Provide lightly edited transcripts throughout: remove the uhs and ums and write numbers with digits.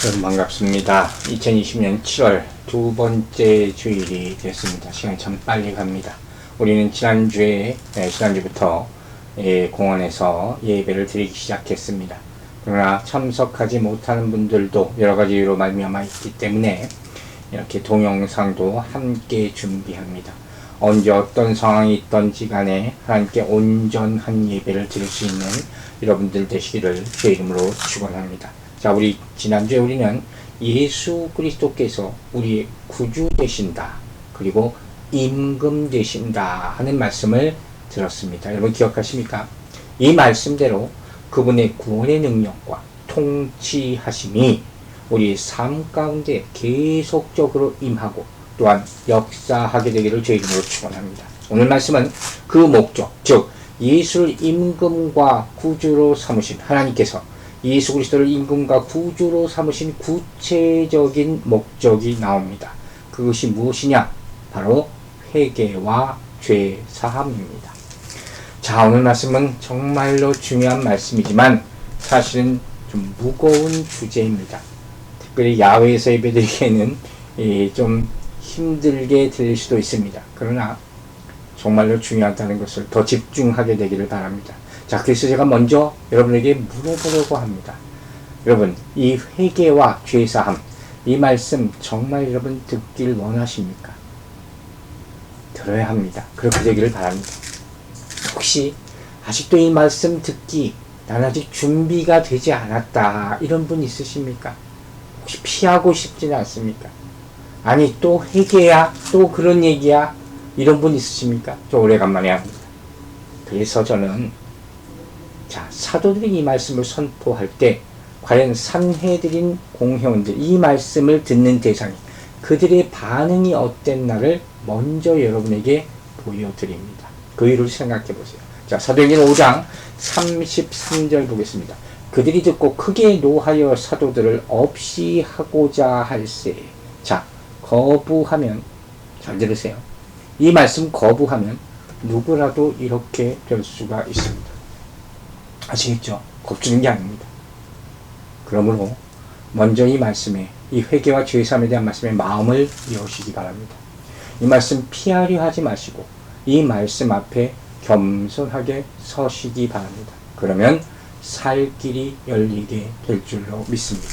여러분 반갑습니다. 2020년 7월 두 번째 주일이 됐습니다. 시간이 참 빨리 갑니다. 우리는 지난주부터 공원에서 예배를 드리기 시작했습니다. 그러나 참석하지 못하는 분들도 여러 가지 이유로 말미암아 있기 때문에 이렇게 동영상도 함께 준비합니다. 언제 어떤 상황이 있던지 간에 하나님께 온전한 예배를 드릴 수 있는 여러분들 되시기를 주의 이름으로 축원합니다. 자, 지난주에 우리는 예수 그리스도께서 우리의 구주 되신다, 그리고 임금 되신다 하는 말씀을 들었습니다. 여러분 기억하십니까? 이 말씀대로 그분의 구원의 능력과 통치하심이 우리의 삶 가운데 계속적으로 임하고 또한 역사하게 되기를 주의 이름으로 축원합니다. 오늘 말씀은 그 목적, 즉 예수를 임금과 구주로 삼으신 하나님께서 예수 그리스도를 임금과 구주로 삼으신 구체적인 목적이 나옵니다. 그것이 무엇이냐? 바로 회개와 죄 사함입니다. 자, 오늘 말씀은 정말로 중요한 말씀이지만 사실은 좀 무거운 주제입니다. 특별히 야외에서 예배드리기에는 좀 힘들게 들릴 수도 있습니다. 그러나 정말로 중요하다는 것을 더 집중하게 되기를 바랍니다. 자, 그래서 제가 먼저 여러분에게 물어보려고 합니다. 여러분, 이 회개와 죄사함, 이 말씀 정말 여러분 듣길 원하십니까? 들어야 합니다. 그렇게 되기를 바랍니다. 혹시 아직도 이 말씀 듣기 나는 아직 준비가 되지 않았다, 이런 분 있으십니까? 혹시 피하고 싶지는 않습니까? 아니, 또 회개야? 또 그런 얘기야? 이런 분 있으십니까? 저 오래간만에 합니다. 그래서 저는 사도들이 이 말씀을 선포할 때 과연 산헤드린 공회원들, 이 말씀을 듣는 대상이 그들의 반응이 어땠나를 먼저 여러분에게 보여드립니다. 그 이유를 생각해 보세요. 자, 사도행전 5장 33절 보겠습니다. 그들이 듣고 크게 노하여 사도들을 없이 하고자 할세. 자, 거부하면, 잘 들으세요. 이 말씀 거부하면 누구라도 이렇게 될 수가 있습니다. 아시겠죠? 겁주는 게 아닙니다. 그러므로 먼저 이 말씀에, 이 회개와 죄사함에 대한 말씀에 마음을 여시기 바랍니다. 이 말씀 피하려 하지 마시고 이 말씀 앞에 겸손하게 서시기 바랍니다. 그러면 살 길이 열리게 될 줄로 믿습니다.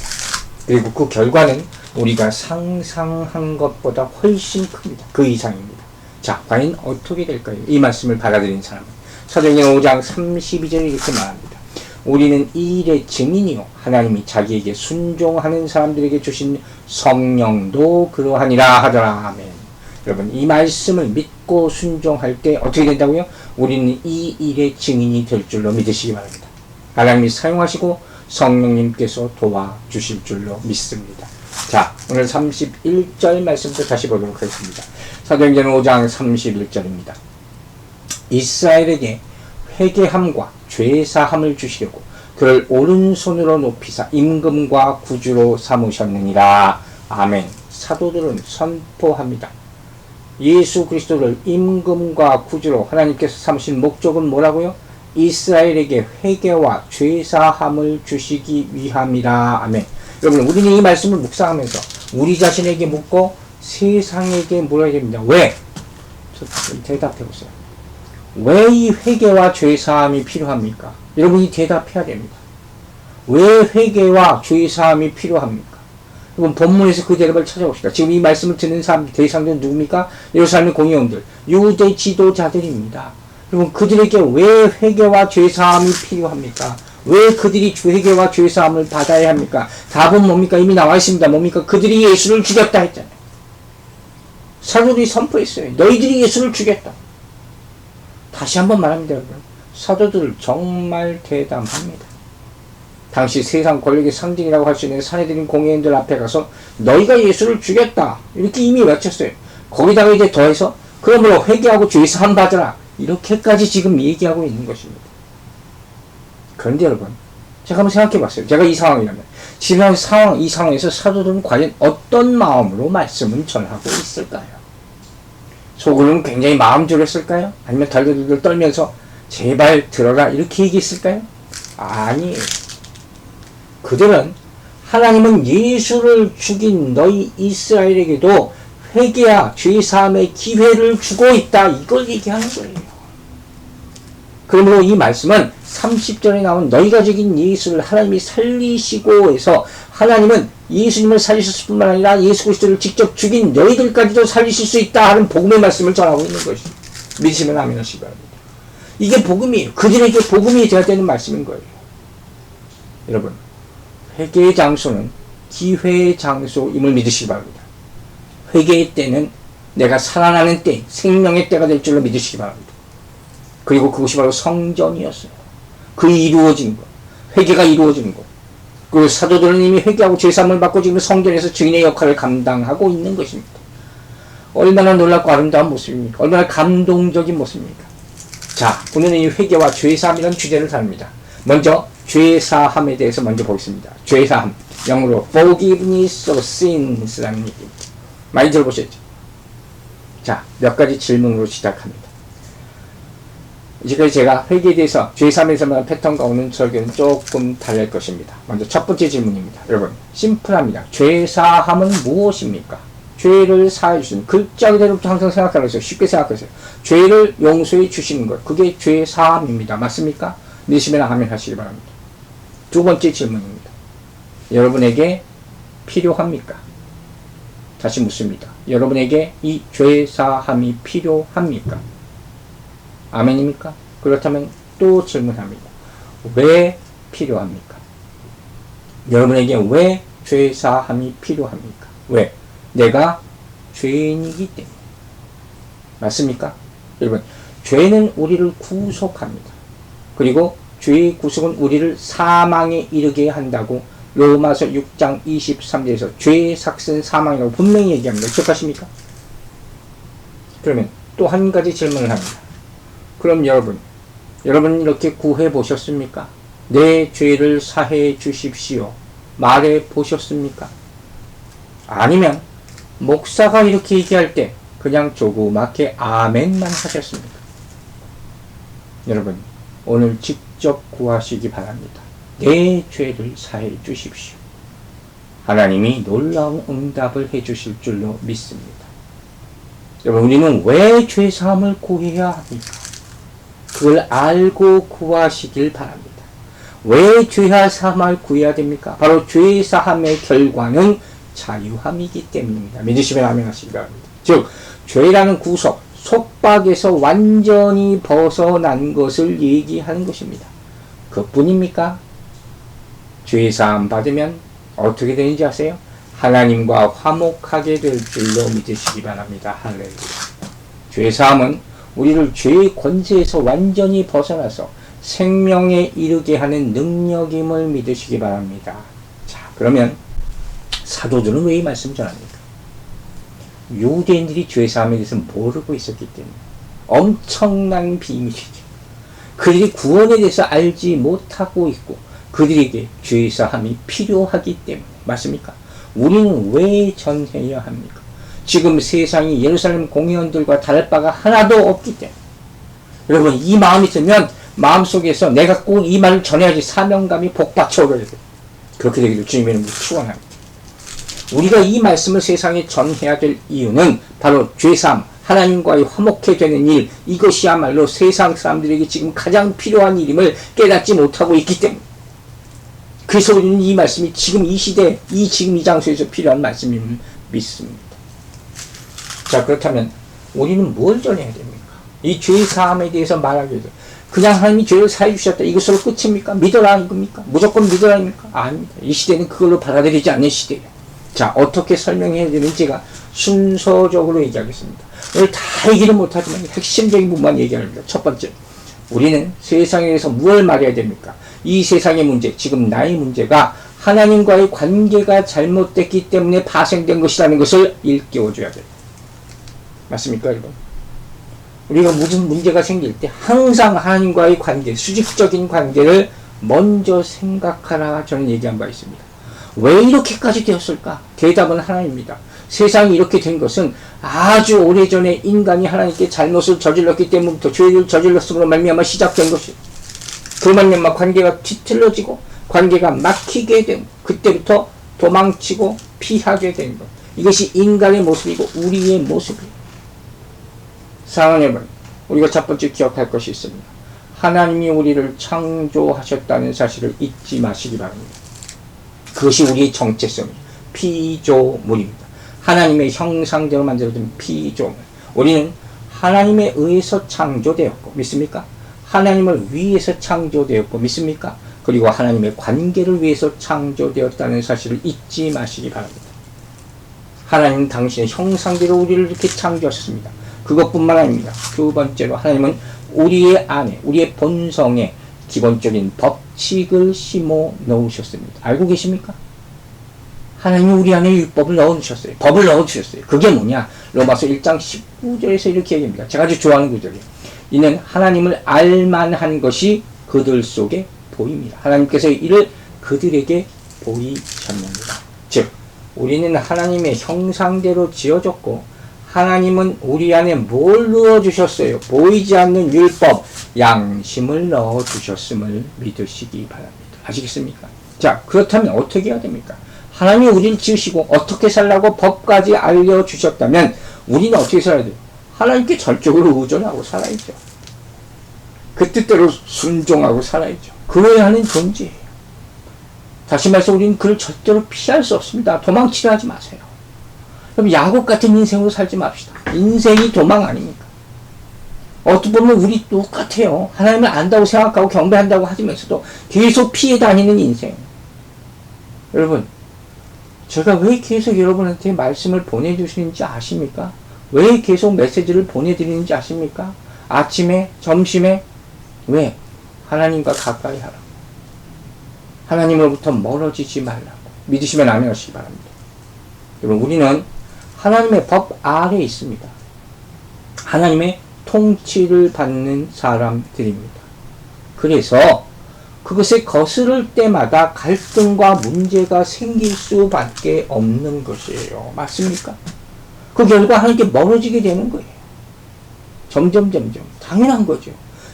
그리고 그 결과는 우리가 상상한 것보다 훨씬 큽니다. 그 이상입니다. 자, 과연 어떻게 될까요? 이 말씀을 받아들인 사람은 사도행전 5장 32절에 이렇게 말합니다. 우리는 이 일의 증인이요 하나님이 자기에게 순종하는 사람들에게 주신 성령도 그러하니라 하더라. 아멘. 여러분, 이 말씀을 믿고 순종할 때 어떻게 된다고요? 우리는 이 일의 증인이 될 줄로 믿으시기 바랍니다. 하나님이 사용하시고 성령님께서 도와주실 줄로 믿습니다. 자, 오늘 31절 말씀부터 다시 보도록 하겠습니다. 사도행전 5장 31절입니다. 이스라엘에게 회개함과 죄사함을 주시려고 그를 오른손으로 높이사 임금과 구주로 삼으셨느니라. 아멘. 사도들은 선포합니다. 예수 그리스도를 임금과 구주로 하나님께서 삼으신 목적은 뭐라고요? 이스라엘에게 회개와 죄사함을 주시기 위함이라. 아멘. 여러분, 우리는 이 말씀을 묵상하면서 우리 자신에게 묻고 세상에게 물어야 됩니다. 왜? 대답해 보세요. 왜 이 회개와 죄사함이 필요합니까? 여러분이 대답해야 됩니다. 왜 회개와 죄사함이 필요합니까? 여러분, 본문에서 그 대답을 찾아봅시다. 지금 이 말씀을 듣는 사람, 대상들은 누굽니까? 예루살렘의 공회원들, 유대 지도자들입니다. 여러분, 그들에게 왜 회개와 죄사함이 필요합니까? 왜 그들이 회개와 죄사함을 받아야 합니까? 답은 뭡니까? 이미 나와 있습니다. 뭡니까? 그들이 예수를 죽였다 했잖아요. 사도들이 선포했어요. 너희들이 예수를 죽였다. 다시 한번 말합니다, 여러분. 사도들 정말 대담합니다. 당시 세상 권력의 상징이라고 할 수 있는 산헤드린 공회원들 앞에 가서 너희가 예수를 죽였다, 이렇게 이미 외쳤어요. 거기다가 이제 더해서 그러므로 회개하고 죄사함 받으라, 이렇게까지 지금 얘기하고 있는 것입니다. 그런데 여러분, 제가 한번 생각해 봤어요. 제가 이 상황이라면 지난 이 상황에서 사도들은 과연 어떤 마음으로 말씀을 전하고 있을까요? 속으로는 굉장히 마음 졸였을까요? 아니면 덜덜덜 떨면서 제발 들어라, 이렇게 얘기했을까요? 아니에요. 그들은 하나님은 예수를 죽인 너희 이스라엘에게도 회개와 죄사함의 기회를 주고 있다. 이걸 얘기하는 거예요. 그러므로 이 말씀은 30절에 나온 너희가 죽인 예수를 하나님이 살리시고 해서 하나님은 예수님을 살리셨을 뿐만 아니라 예수 그리스도를 직접 죽인 너희들까지도 살리실 수 있다 하는 복음의 말씀을 전하고 있는 것입니다. 믿으시면 아멘 하시기 바랍니다. 이게 복음이에요. 그들에게 복음이 되어야 되는 말씀인 거예요. 여러분, 회개의 장소는 기회의 장소임을 믿으시기 바랍니다. 회개의 때는 내가 살아나는 때, 생명의 때가 될 줄로 믿으시기 바랍니다. 그리고 그것이 바로 성전이었어요. 그 이루어진 것, 회개가 이루어진 것. 그리고 사도들은 이미 회개하고 죄사함을 받고 지금 성전에서 증인의 역할을 감당하고 있는 것입니다. 얼마나 놀랍고 아름다운 모습입니까? 얼마나 감동적인 모습입니까? 자, 오늘은 이 회개와 죄사함이라는 주제를 다룹니다. 먼저 죄사함에 대해서 먼저 보겠습니다. 죄사함, 영어로 forgiveness of sins라는 얘기입니다. 많이 들어보셨죠? 자, 몇 가지 질문으로 시작합니다. 이제까지 제가 회개에 대해서 죄사함에서 말한 패턴과 오늘 설교는 조금 다를 것입니다. 먼저 첫 번째 질문입니다. 여러분, 심플합니다. 죄사함은 무엇입니까? 죄를 사해 주시는, 글자 그대로부터 항상 생각하고 있어요. 쉽게 생각하세요. 죄를 용서해 주시는 것, 그게 죄사함입니다. 맞습니까? 믿으시면 아멘 하시기 바랍니다. 두 번째 질문입니다. 여러분에게 필요합니까? 다시 묻습니다. 여러분에게 이 죄사함이 필요합니까? 아멘입니까? 그렇다면 또 질문합니다. 왜 필요합니까? 여러분에게 왜 죄사함이 필요합니까? 왜? 내가 죄인이기 때문에. 맞습니까? 여러분, 죄는 우리를 구속합니다. 그리고 죄의 구속은 우리를 사망에 이르게 한다고 로마서 6장 23절에서 죄의 삭은 사망이라고 분명히 얘기합니다. 기억하십니까? 그러면 또 한 가지 질문을 합니다. 그럼 여러분 이렇게 구해 보셨습니까? 내 죄를 사해 주십시오. 말해 보셨습니까? 아니면 목사가 이렇게 얘기할 때 그냥 조그맣게 아멘만 하셨습니까? 여러분, 오늘 직접 구하시기 바랍니다. 내 죄를 사해 주십시오. 하나님이 놀라운 응답을 해 주실 줄로 믿습니다. 여러분, 우리는 왜 죄사함을 구해야 합니까? 그걸 알고 구하시길 바랍니다. 왜 죄사함을 구해야 됩니까? 바로 죄사함의 결과는 자유함이기 때문입니다. 믿으시면 아멘 하시기 바랍니다. 즉, 죄라는 구속, 속박에서 완전히 벗어난 것을 얘기하는 것입니다. 그뿐입니까? 죄사함 받으면 어떻게 되는지 아세요? 하나님과 화목하게 될 줄로 믿으시기 바랍니다. 할렐루야. 죄사함은 우리를 죄의 권세에서 완전히 벗어나서 생명에 이르게 하는 능력임을 믿으시기 바랍니다. 자, 그러면 사도들은 왜 이 말씀을 전합니까? 유대인들이 죄사함에 대해서 모르고 있었기 때문에 엄청난 비밀이죠. 그들이 구원에 대해서 알지 못하고 있고 그들에게 죄사함이 필요하기 때문에. 맞습니까? 우리는 왜 전해야 합니까? 지금 세상이 예루살렘 공회원들과 다를 바가 하나도 없기 때문에. 여러분, 이 마음이 들면 마음속에서 내가 꼭 이 말을 전해야지 사명감이 복받쳐 오르게 돼요. 그렇게 되기를 주님의 이름으로 축원합니다. 우리가 이 말씀을 세상에 전해야 될 이유는 바로 죄사함, 하나님과의 화목해 되는 일, 이것이야말로 세상 사람들에게 지금 가장 필요한 일임을 깨닫지 못하고 있기 때문에. 그래서 우리는 이 말씀이 지금 이 시대, 지금 이 장소에서 필요한 말씀임을 믿습니다. 자, 그렇다면 우리는 뭘 전해야 됩니까? 이 죄사함에 대해서 말하기 위해서 그냥 하나님이 죄를 사해 주셨다, 이것으로 끝입니까? 믿어라 이겁니까? 무조건 믿어라 입니까? 아닙니다. 이 시대는 그걸로 받아들이지 않는 시대예요. 자, 어떻게 설명해야 되는지가 순서적으로 얘기하겠습니다. 오늘 다 얘기를 못하지만 핵심적인 부분만 얘기합니다. 첫 번째, 우리는 세상에 대해서 무엇을 말해야 됩니까? 이 세상의 문제, 지금 나의 문제가 하나님과의 관계가 잘못됐기 때문에 파생된 것이라는 것을 일깨워줘야 돼요. 맞습니까, 여러분? 우리가 무슨 문제가 생길 때 항상 하나님과의 관계, 수직적인 관계를 먼저 생각하라, 저는 얘기한 바 있습니다. 왜 이렇게까지 되었을까? 대답은 하나입니다. 세상이 이렇게 된 것은 아주 오래전에 인간이 하나님께 잘못을 저질렀기 때문부터 죄를 저질렀음으로 말미암아 시작된 것이에요. 그 말미암아 관계가 뒤틀어지고 관계가 막히게 되고 그때부터 도망치고 피하게 된 것. 이것이 인간의 모습이고 우리의 모습이에요. 사랑하는 여러분, 우리가 첫 번째 기억할 것이 있습니다. 하나님이 우리를 창조하셨다는 사실을 잊지 마시기 바랍니다. 그것이 우리의 정체성이에요. 피조물입니다. 하나님의 형상대로 만들어진 피조물. 우리는 하나님에 의해서 창조되었고, 믿습니까? 하나님을 위해서 창조되었고, 믿습니까? 그리고 하나님의 관계를 위해서 창조되었다는 사실을 잊지 마시기 바랍니다. 하나님은 당신의 형상대로 우리를 이렇게 창조하셨습니다. 그것뿐만 아닙니다. 두 번째로 하나님은 우리의 안에, 우리의 본성에 기본적인 법칙을 심어 넣으셨습니다. 알고 계십니까? 하나님이 우리 안에 율법을 넣어주셨어요. 법을 넣어주셨어요. 그게 뭐냐? 로마서 1장 19절에서 이렇게 얘기합니다. 제가 아주 좋아하는 구절이에요. 이는 하나님을 알만한 것이 그들 속에 보입니다. 하나님께서 이를 그들에게 보이셨습니다. 즉, 우리는 하나님의 형상대로 지어졌고, 하나님은 우리 안에 뭘 넣어주셨어요? 보이지 않는 율법, 양심을 넣어주셨음을 믿으시기 바랍니다. 아시겠습니까? 자, 그렇다면 어떻게 해야 됩니까? 하나님이 우리를 지으시고 어떻게 살라고 법까지 알려주셨다면 우리는 어떻게 살아야 돼요? 하나님께 절적으로 의존하고 살아야죠. 그 뜻대로 순종하고 살아야죠. 그래야 하는 존재예요. 다시 말해서 우리는 그를 절대로 피할 수 없습니다. 도망치려 하지 마세요. 그럼 야곱 같은 인생으로 살지 맙시다. 인생이 도망 아닙니까? 어떻게 보면 우리 똑같아요. 하나님을 안다고 생각하고 경배한다고 하면서도 계속 피해 다니는 인생. 여러분, 제가 왜 계속 여러분한테 말씀을 보내주시는지 아십니까? 왜 계속 메시지를 보내드리는지 아십니까? 아침에, 점심에. 왜? 하나님과 가까이 하라고. 하나님으로부터 멀어지지 말라고. 믿으시면 아멘 하시기 바랍니다. 여러분, 우리는 하나님의 법 아래에 있습니다. 하나님의 통치를 받는 사람들입니다. 그래서 그것에 거스를 때마다 갈등과 문제가 생길 수밖에 없는 것이에요. 맞습니까? 그 결과 하나님께 멀어지게 되는 거예요. 점점 당연한 거죠.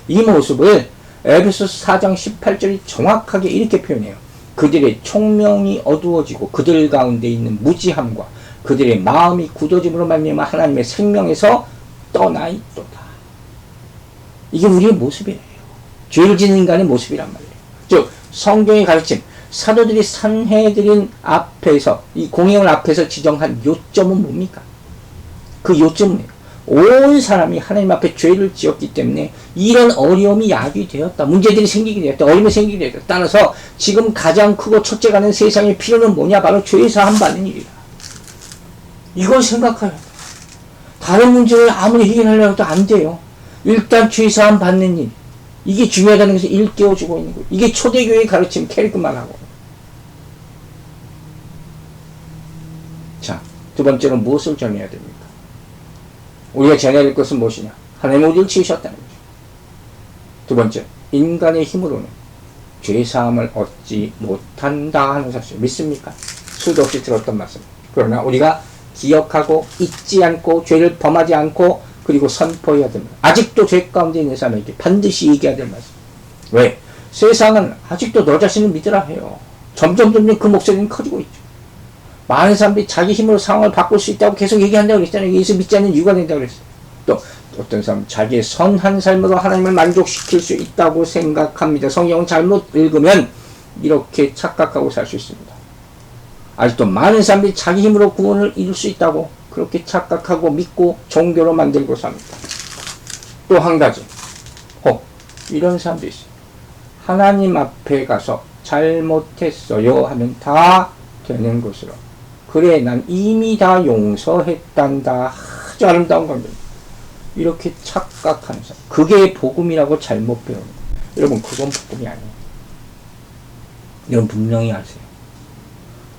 이 모습을 에베소서 4장 18절이 정확하게 이렇게 표현해요. 그들의 총명이 어두워지고 그들 가운데 있는 무지함과 그들의 마음이 굳어짐으로 말미암아 하나님의 생명에서 떠나 있도다. 이게 우리의 모습이에요. 죄를 짓는 인간의 모습이란 말이에요. 즉 성경의 가르침, 사도들이 산헤드린 앞에서, 이 공회원 앞에서 지정한 요점은 뭡니까? 그 요점은 온 사람이 하나님 앞에 죄를 지었기 때문에 이런 어려움이 야기되었다. 문제들이 생기게 되었다. 어려움이 생기게 되었다. 따라서 지금 가장 크고 첫째가 된 세상의 필요는 뭐냐? 바로 죄 사함 받는 일이다. 이걸 생각해요. 다른 문제를 아무리 해결하려고 해도 안 돼요. 일단 죄 사함 받는 일. 이게 중요하다는 것을 일깨워주고 있는 거예요. 이게 초대교회의 가르침 캐릭터만 하고. 자, 두 번째로 무엇을 전해야 됩니까? 우리가 전해야 될 것은 무엇이냐? 하나님 우리를 지으셨다는 거죠. 두 번째, 인간의 힘으로는 죄사함을 얻지 못한다 하는 사실 믿습니까? 수도 없이 들었던 말씀. 그러나 우리가 기억하고 잊지 않고 죄를 범하지 않고 그리고 선포해야 됩니다. 아직도 죄 가운데 있는 사람에게 반드시 얘기해야 될 말씀. 왜? 세상은 아직도 너 자신을 믿으라 해요. 점점 그 목소리는 커지고 있죠. 많은 사람들이 자기 힘으로 상황을 바꿀 수 있다고 계속 얘기한다고 그랬잖아요. 예수 믿지 않는 이유가 된다고 그랬어요. 또 어떤 사람은 자기의 선한 삶으로 하나님을 만족시킬 수 있다고 생각합니다. 성경은 잘못 읽으면 이렇게 착각하고 살 수 있습니다. 아직도 많은 사람들이 자기 힘으로 구원을 이룰 수 있다고 그렇게 착각하고 믿고 종교로 만들고 삽니다. 또 한 가지, 이런 사람도 있어요. 하나님 앞에 가서 잘못했어요 하면 다 되는 것으로. 그래, 난 이미 다 용서했단다. 아주 아름다운 겁니다. 이렇게 착각하는 사람. 그게 복음이라고 잘못 배우는 거예요. 여러분, 그건 복음이 아니에요. 여러분 분명히 아세요.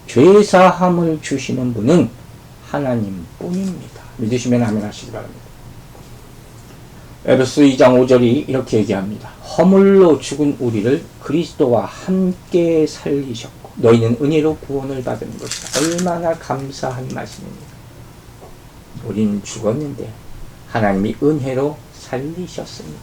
죄사함을 주시는 분은 하나님 뿐입니다. 믿으시면 아멘 하시기 바랍니다. 에베소 2장 5절이 이렇게 얘기합니다. 허물로 죽은 우리를 그리스도와 함께 살리셨고 너희는 은혜로 구원을 받은 것이다. 얼마나 감사한 말씀입니다. 우리는 죽었는데 하나님이 은혜로 살리셨습니다.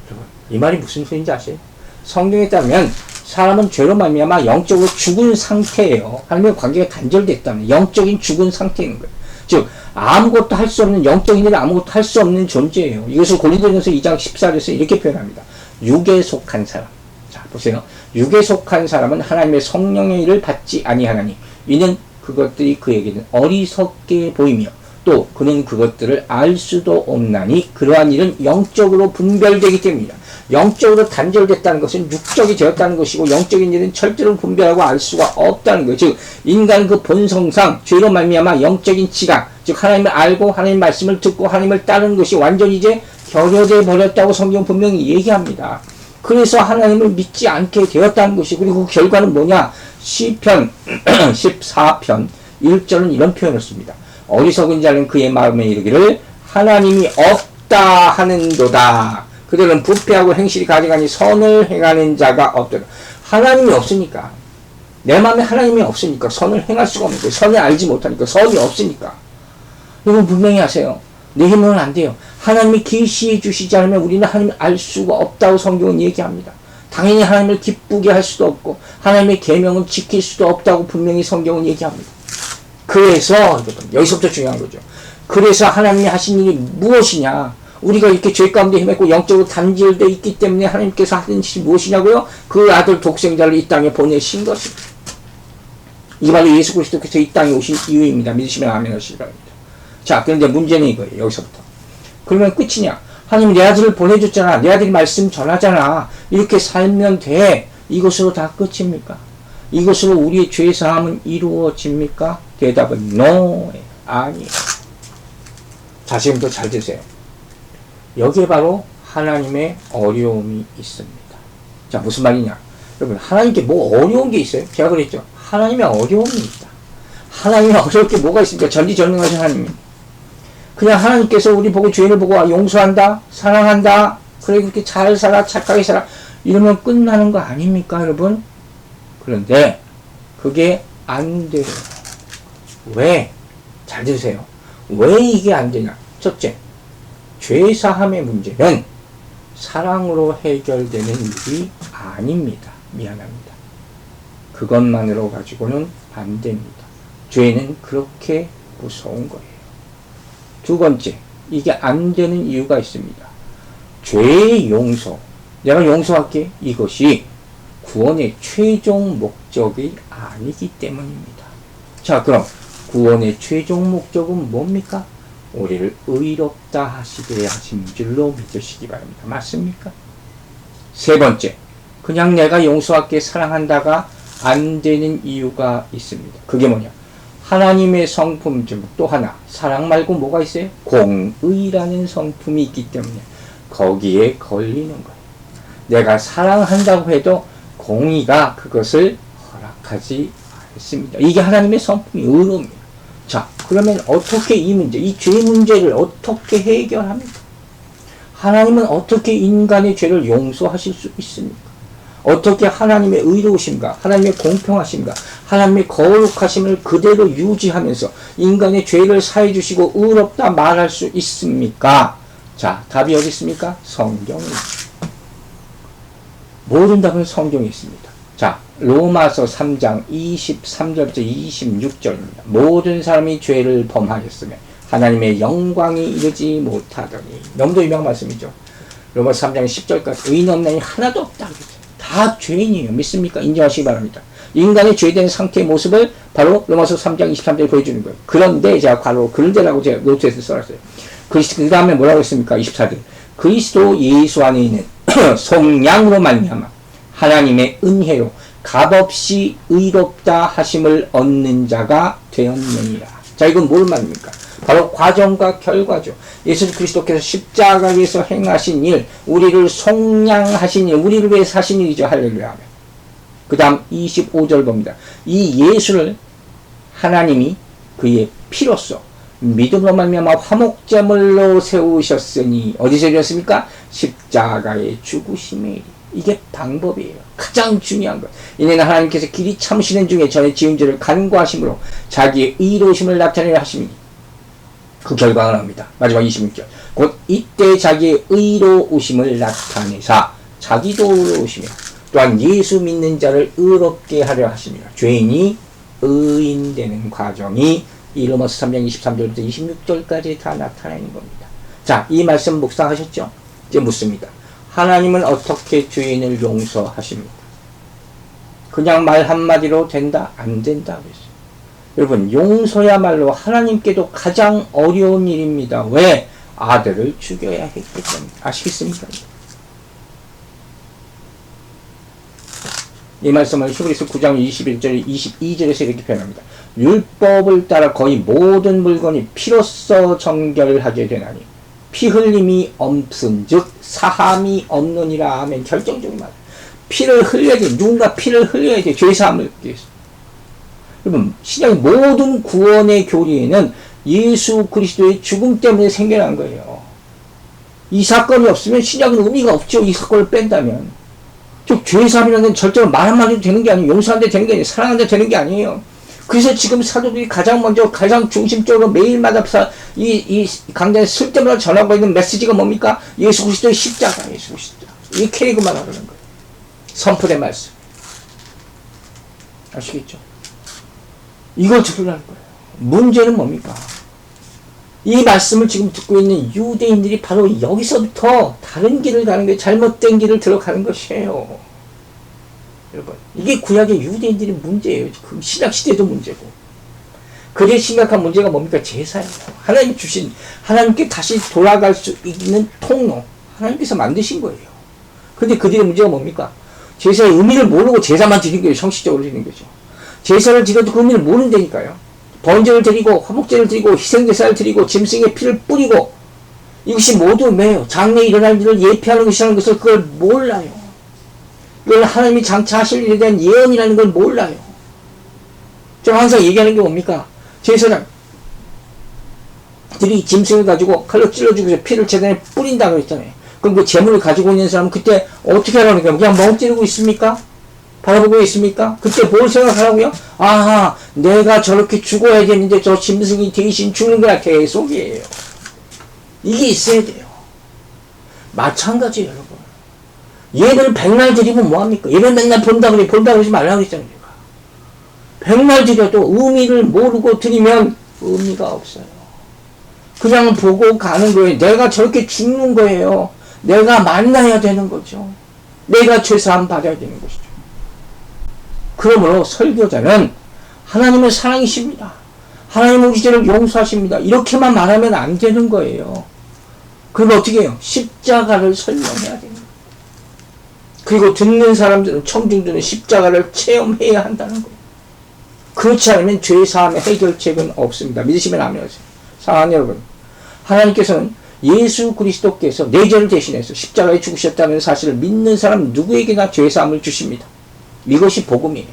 여러분, 이 말이 무슨 소리인지 아세요? 성경에 따르면 사람은 죄로 말미암아 영적으로 죽은 상태예요. 하나님의 관계가 단절됐다는 영적인 죽은 상태인 거예요. 즉 아무것도 할 수 없는 영적인 일을 아무것도 할 수 없는 존재예요. 이것을 고린도전서 2장 14절에서 이렇게 표현합니다. 육에 속한 사람. 자 보세요. 육에 속한 사람은 하나님의 성령의 일을 받지 아니하나니 이는 그것들이 그에게는 어리석게 보이며 또 그는 그것들을 알 수도 없나니 그러한 일은 영적으로 분별되기 때문이다. 영적으로 단절됐다는 것은 육적이 되었다는 것이고 영적인 일은 절대로 분별하고 알 수가 없다는 거예요. 즉 인간 그 본성상 죄로 말미암아 영적인 지각, 즉 하나님을 알고 하나님 말씀을 듣고 하나님을 따르는 것이 완전히 이제 결여돼 버렸다고 성경 분명히 얘기합니다. 그래서 하나님을 믿지 않게 되었다는 것이 그리고 그 결과는 뭐냐? 시편 14편 1절은 이런 표현을 씁니다. 어리석은 자는 그의 마음에 이르기를 하나님이 없다 하는도다. 그들은 부패하고 행실이 가증하니 선을 행하는 자가 없도다. 하나님이 없으니까 내 마음에 하나님이 없으니까 선을 행할 수가 없는 거예요. 선을 알지 못하니까 선이 없으니까. 여러분 분명히 아세요. 내 힘으로는 안 돼요. 하나님이 계시해 주시지 않으면 우리는 하나님을 알 수가 없다고 성경은 얘기합니다. 당연히 하나님을 기쁘게 할 수도 없고 하나님의 계명은 지킬 수도 없다고 분명히 성경은 얘기합니다. 그래서 여기서부터 중요한 거죠. 그래서 하나님이 하신 일이 무엇이냐? 우리가 이렇게 죄 가운데 힘있고 영적으로 단절되어 있기 때문에 하나님께서 하신 일이 무엇이냐고요? 그 아들 독생자를 이 땅에 보내신 것입니다. 이 바로 예수 그리스도께서 이 땅에 오신 이유입니다. 믿으시면 아멘 하시기 바랍니다. 자, 그런데 문제는 이거예요. 여기서부터. 그러면 끝이냐? 하나님 내 아들을 보내줬잖아. 내 아들이 말씀 전하잖아. 이렇게 살면 돼. 이것으로 다 끝입니까? 이것으로 우리의 죄사함은 이루어집니까? 대답은 no. 아니에요. 자, 지금부터 잘 드세요. 여기에 바로 하나님의 어려움이 있습니다. 자, 무슨 말이냐? 여러분, 하나님께 뭐 어려운 게 있어요? 제가 그랬죠. 하나님의 어려움이 있다. 하나님의 어려울 게 뭐가 있습니까? 전지전능하신 하나님. 그냥 하나님께서 우리 보고 죄를 보고 용서한다, 사랑한다, 그래 그렇게 잘 살아, 착하게 살아 이러면 끝나는 거 아닙니까, 여러분? 그런데 그게 안 돼요. 왜? 잘 들으세요. 왜 이게 안 되냐? 첫째, 죄사함의 문제는 사랑으로 해결되는 일이 아닙니다. 미안합니다. 그것만으로 가지고는 안 됩니다. 죄는 그렇게 무서운 거예요. 두 번째, 이게 안 되는 이유가 있습니다. 죄의 용서, 내가 용서할게. 이것이 구원의 최종 목적이 아니기 때문입니다. 자, 그럼 구원의 최종 목적은 뭡니까? 우리를 의롭다 하시게 하신 줄로 믿으시기 바랍니다. 맞습니까? 세 번째, 그냥 내가 용서할게 사랑한다가 안 되는 이유가 있습니다. 그게 뭐냐? 하나님의 성품 중 또 하나, 사랑 말고 뭐가 있어요? 공의라는 성품이 있기 때문에 거기에 걸리는 거예요. 내가 사랑한다고 해도 공의가 그것을 허락하지 않습니다. 이게 하나님의 성품이 의로움이에요. 자, 그러면 어떻게 이 문제, 이 죄 문제를 어떻게 해결합니까? 하나님은 어떻게 인간의 죄를 용서하실 수 있습니까? 어떻게 하나님의 의로우심과 하나님의 공평하심과 하나님의 거룩하심을 그대로 유지하면서 인간의 죄를 사해 주시고 의롭다 말할 수 있습니까? 자, 답이 어디 있습니까? 성경에 있습니다. 모든 답은 성경에 있습니다. 자, 로마서 3장 23절부터 26절입니다. 모든 사람이 죄를 범하였으며 하나님의 영광이 이르지 못하더니. 너무도 유명한 말씀이죠. 로마서 3장 10절까지 의인 없나니 하나도 없다. 다 죄인이에요. 믿습니까? 인정하시기 바랍니다. 인간의 죄된 상태의 모습을 바로 로마서 3장 23절에 보여주는 거예요. 그런데 제가 바로 그런데라고 제가 노트에서 써놨어요. 그 다음에 뭐라고 했습니까? 24절. 그리스도 예수 안에 있는 성량으로 말미암아 하나님의 은혜로 값없이 의롭다 하심을 얻는 자가 되었느니라. 자, 이건 뭘 말입니까? 바로 과정과 결과죠. 예수 그리스도께서 십자가에서 행하신 일, 우리를 속량하신 일, 우리를 위해 사신 일이죠. 할렐루야. 그 다음 25절 봅니다. 이 예수를 하나님이 그의 피로써 믿음으로 말미암아 화목제물로 세우셨으니 어디서 이뤘습니까? 십자가의 죽으심의 일. 이게 방법이에요. 가장 중요한 것. 이는 하나님께서 길이 참으시는 중에 전에 지은 죄를 간구하심으로 자기의 의로우심을 나타내려 하심이니 그 결과가 나옵니다. 마지막 26절. 곧 이때 자기의 의로우심을 나타내사 자기도 의로우시며 또한 예수 믿는 자를 의롭게 하려 하십니다. 죄인이 의인되는 과정이 이 로마서 3장 23절부터 26절까지 다 나타나는 겁니다. 자, 이 말씀 묵상하셨죠? 이제 묻습니다. 하나님은 어떻게 죄인을 용서하십니까? 그냥 말 한마디로 된다? 안 된다 그랬어요. 여러분, 용서야말로 하나님께도 가장 어려운 일입니다. 왜? 아들을 죽여야 했기 때문에. 아시겠습니까? 이 말씀을 히브리서 9장 21절 22절에서 이렇게 표현합니다. 율법을 따라 거의 모든 물건이 피로써 정결하게 되나니 피 흘림이 없은 즉 사함이 없느니라 하면 결정적인 말. 피를 흘려야 돼. 누군가 피를 흘려야 돼. 죄사함을 얻기 위해서. 여러분, 신약의 모든 구원의 교리에는 예수 그리스도의 죽음 때문에 생겨난 거예요. 이 사건이 없으면 신약은 의미가 없죠. 이 사건을 뺀다면. 즉 죄사함이라는 건 절대로 말 한마디도 되는 게 아니에요. 용서하는데 되는 게 아니에요. 사랑하는데 되는 게 아니에요. 그래서 지금 사도들이 가장 먼저 가장 중심적으로 매일마다 이 강단에 쓸 때마다 전하고 있는 메시지가 뭡니까? 예수 그리스도의 십자가, 예수 그리스도. 이 캐리그만 하는 거예요. 선포된 말씀. 아시겠죠? 이걸 들으라는 거예요. 문제는 뭡니까? 이 말씀을 지금 듣고 있는 유대인들이 바로 여기서부터 다른 길을 가는 게 잘못된 길을 들어가는 것이에요. 여러분, 이게 구약의 유대인들의 문제예요. 그 신약 시대도 문제고. 그게 심각한 문제가 뭡니까? 제사예요. 하나님 주신, 하나님께 다시 돌아갈 수 있는 통로. 하나님께서 만드신 거예요. 근데 그들의 문제가 뭡니까? 제사의 의미를 모르고 제사만 드리는 거예요. 형식적으로 드리는 거죠. 제사를 드려도 그 의미를 모른다니까요. 번제를 드리고 화목제를 드리고 희생제사를 드리고 짐승의 피를 뿌리고 이것이 모두 매요. 장래에 일어날 일을 예표하는 것이라는 것을 그걸 몰라요. 이걸 하나님이 장차 하실 일에 대한 예언이라는 걸 몰라요. 제가 항상 얘기하는 게 뭡니까? 제사장들이 짐승을 가지고 칼로 찔러주고서 피를 재단에 뿌린다고 했잖아요. 그럼 그 재물을 가지고 있는 사람은 그때 어떻게 하라는 거예요? 그냥 멍 찌르고 있습니까? 바라보고 있습니까? 그때 뭘 생각하라고요? 아하, 내가 저렇게 죽어야겠는데 저 짐승이 대신 죽는 거야. 계속이에요. 이게 있어야 돼요. 마찬가지예요, 여러분. 예배를 백날 드리면 뭐합니까? 예배 맨날 본다 그러지 말라고 했잖아요. 백날 드려도 의미를 모르고 드리면 의미가 없어요. 그냥 보고 가는 거예요. 내가 저렇게 죽는 거예요. 내가 만나야 되는 거죠. 내가 죄사함 받아야 되는 것이죠. 그러므로 설교자는 하나님은 사랑이십니다. 하나님은 우리 죄를 용서하십니다. 이렇게만 말하면 안 되는 거예요. 그리고 어떻게 해요? 십자가를 설명해야 됩니다. 그리고 듣는 사람들은, 청중들은 십자가를 체험해야 한다는 거예요. 그렇지 않으면 죄사함의 해결책은 없습니다. 믿으시면 아멘 하세요. 사랑하는 여러분, 하나님께서는 예수 그리스도께서 내 죄를 대신해서 십자가에 죽으셨다는 사실을 믿는 사람 누구에게나 죄사함을 주십니다. 이것이 복음이에요.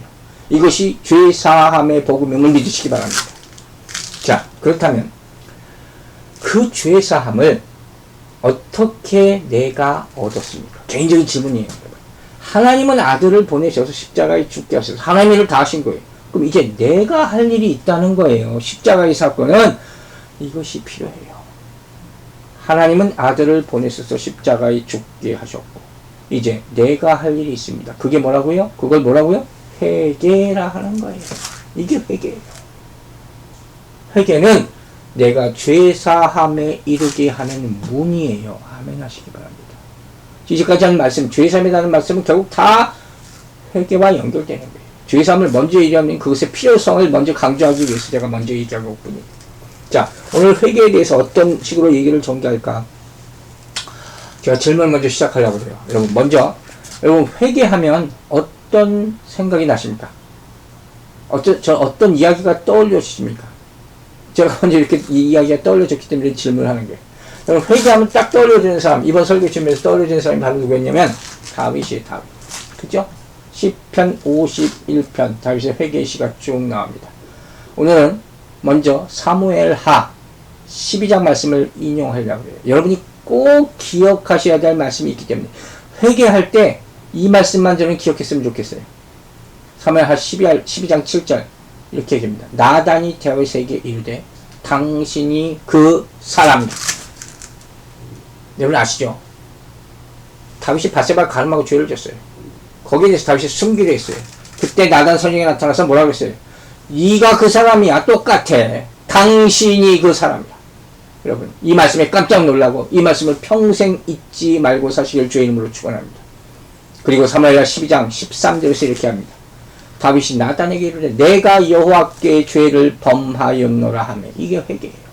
이것이 죄사함의 복음임을 믿으시기 바랍니다. 자, 그렇다면 그 죄사함을 어떻게 내가 얻었습니까? 개인적인 질문이에요. 하나님은 아들을 보내셔서 십자가에 죽게 하셔서 하나님의 일을 다 하신 거예요. 그럼 이제 내가 할 일이 있다는 거예요. 십자가의 사건은 이것이 필요해요. 하나님은 아들을 보내셔서 십자가에 죽게 하셨고 이제 내가 할 일이 있습니다. 그게 뭐라고요? 그걸 뭐라고요? 회개라 하는 거예요. 이게 회개예요. 회개는 내가 죄사함에 이르게 하는 문이에요. 아멘 하시기 바랍니다. 이제까지 한 말씀, 죄사함이라는 말씀은 결국 다 회개와 연결되는 거예요. 죄사함을 먼저 얘기하면 그것의 필요성을 먼저 강조하기 위해서 제가 먼저 얘기한 것뿐이에요. 자, 오늘 회개에 대해서 어떤 식으로 얘기를 전개할까? 제가 질문 먼저 시작하려고 해요. 여러분, 먼저, 여러분, 회개하면 어떤 생각이 나십니까? 어떤 이야기가 떠올려지십니까? 제가 먼저 이렇게 이 이야기가 떠올려졌기 때문에 질문을 하는 거예요. 여러분, 회개하면 딱 떠올려지는 사람, 이번 설교 준비해서 떠올려지는 사람이 바로 누구였냐면, 다윗이에요, 다윗. 그죠? 시편 51편, 다윗의 회개의 시가 쭉 나옵니다. 오늘은 먼저 사무엘하 12장 말씀을 인용하려고 해요. 여러분이 꼭 기억하셔야 될 말씀이 있기 때문에 회개할 때 이 말씀만 저는 기억했으면 좋겠어요. 사무엘하 12장 7절 이렇게 얘기합니다. 나단이 다윗에게 이르되 당신이 그 사람이다. 여러분 아시죠? 다윗이 밧세바를 가늠하고 죄를 졌어요. 거기에 대해서 다윗이 숨기로 했어요. 그때 나단 선지자가 나타나서 뭐라고 했어요? 네가 그 사람이야. 똑같아. 당신이 그 사람이야. 여러분, 이 말씀에 깜짝 놀라고 이 말씀을 평생 잊지 말고 사시길 주의 이름으로 축원합니다. 그리고 사무엘하 12장 13절에서 이렇게 합니다. 다윗이 나단에게 이르되 내가 여호와께 죄를 범하였노라 하며, 이게 회개예요.